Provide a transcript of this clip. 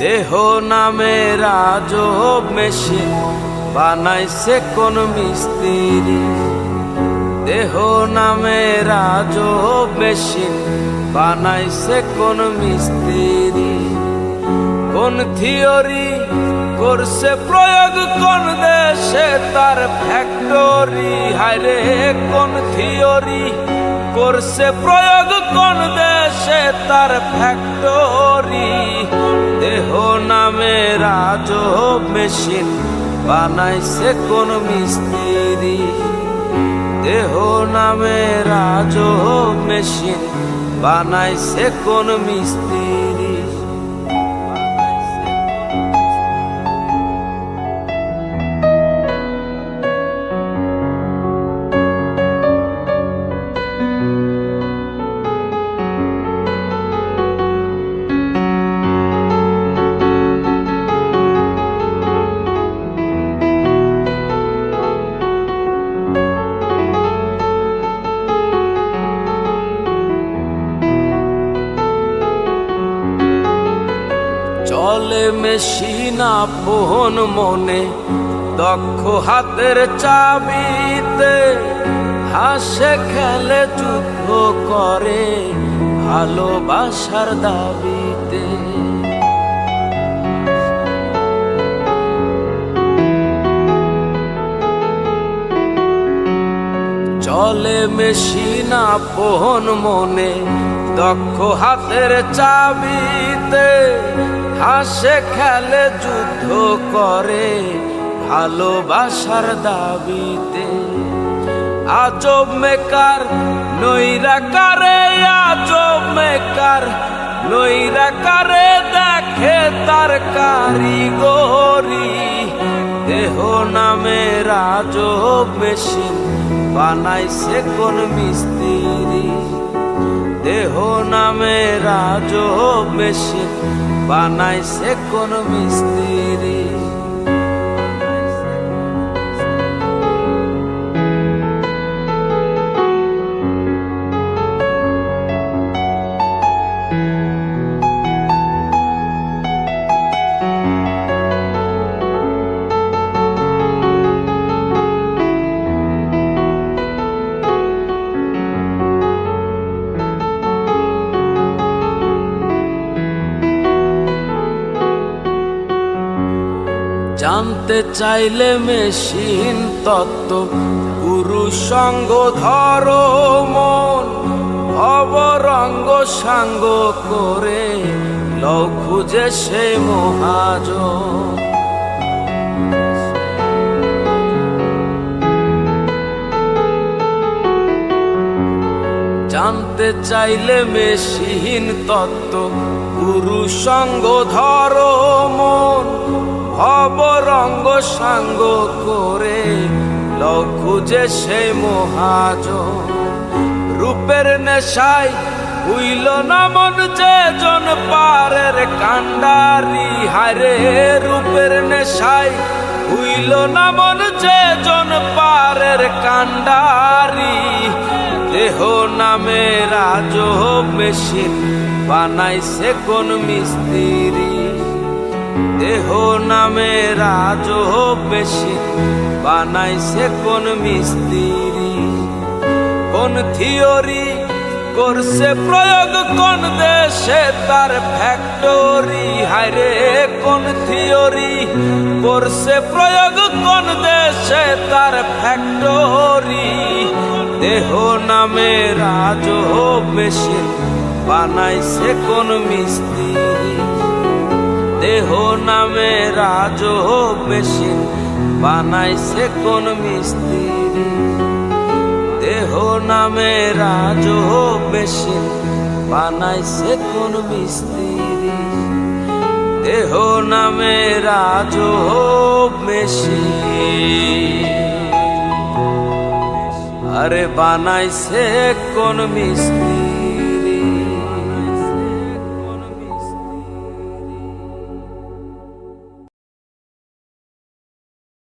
দেহ নামে রাজব মেশিন বানাইছে কোন মিস্ত্রি। দেহ নামে রাজব মেশিন বানাইছে কোন মিস্ত্রি। কোন থিওরি করছে প্রয়োগ কোন দেশে তার ফ্যাক্টরি। হায়রে কোন থিওরি করছে প্রয়োগ কোন দেশে তার ফ্যাক্টরি। দেহ নামে রাজব মেশিন বানাইছে কোন মিস্ত্রি। দেহ নামে রাজব মেশিন বানাইছে কোন মিস্ত্রি। চলে মেশিন আপন মনে দক্ষ হাতের চাবিতে। হাসে খেলে যুদ্ধ করে ভালোবাসার দাবিতে। চলে মেশিন আপন মনে দক্ষ হাতের চাবিতে। হাসে খেলে যুদ্ধ করে ভালোবাসার দাবিতে। আজব মেকার নইরা কারে, আজব মেকার নইরা কারে দেখে তার কারিগরি। দেহ নামে রাজব মেশিন বানাইছে কোন মিস্ত্রি। দেহ নামে রাজব মেশিন বানাইছে কোন মিস্ত্রি। জানতে চাইলে মেশিন তত্ত্ব পুরুষ সঙ্গ ধরো মন। অবরঙ্গ সাঙ্গ করে লও খুঁজে সেই মহাজন। জানতে চাইলে মেশিন তত্ত্ব পুরুষ সঙ্গ ধরো মন। অবরঙ্গ সাঙ্গ করে লও খুঁজে সেই মহাজন। রূপের নেশায় হইল না মন যে জন পারের কান্ডারি। হায়রে রূপের নেশায় হইল না মন যে জন পারের কান্ডারি। দেহ নামে রাজব মেশিন বানাইছে কোন মিস্ত্রি। দেহ নামে রাজব মেশিন বানাইছে কোন মিস্ত্রি। কোন থিওরি করছে প্রয়োগ কোন দেশে তার ফ্যাক্টরি। হায়রে কোন থিওরি করছে প্রয়োগ কোন দেশে তার ফ্যাক্টরি। দেহ নামে রাজব মেশিন বানাইছে কোন মিস্ত্রি। দেহ নামে রাজব মেশিন বানাইছে কোন মিস্ত্রি। দেহ নামে রাজব মেশিন বানাইছে কোন মিস্ত্রি। দেহ নামে রাজব মেশিন আরে বানাইছে কোন মিস্ত্রি।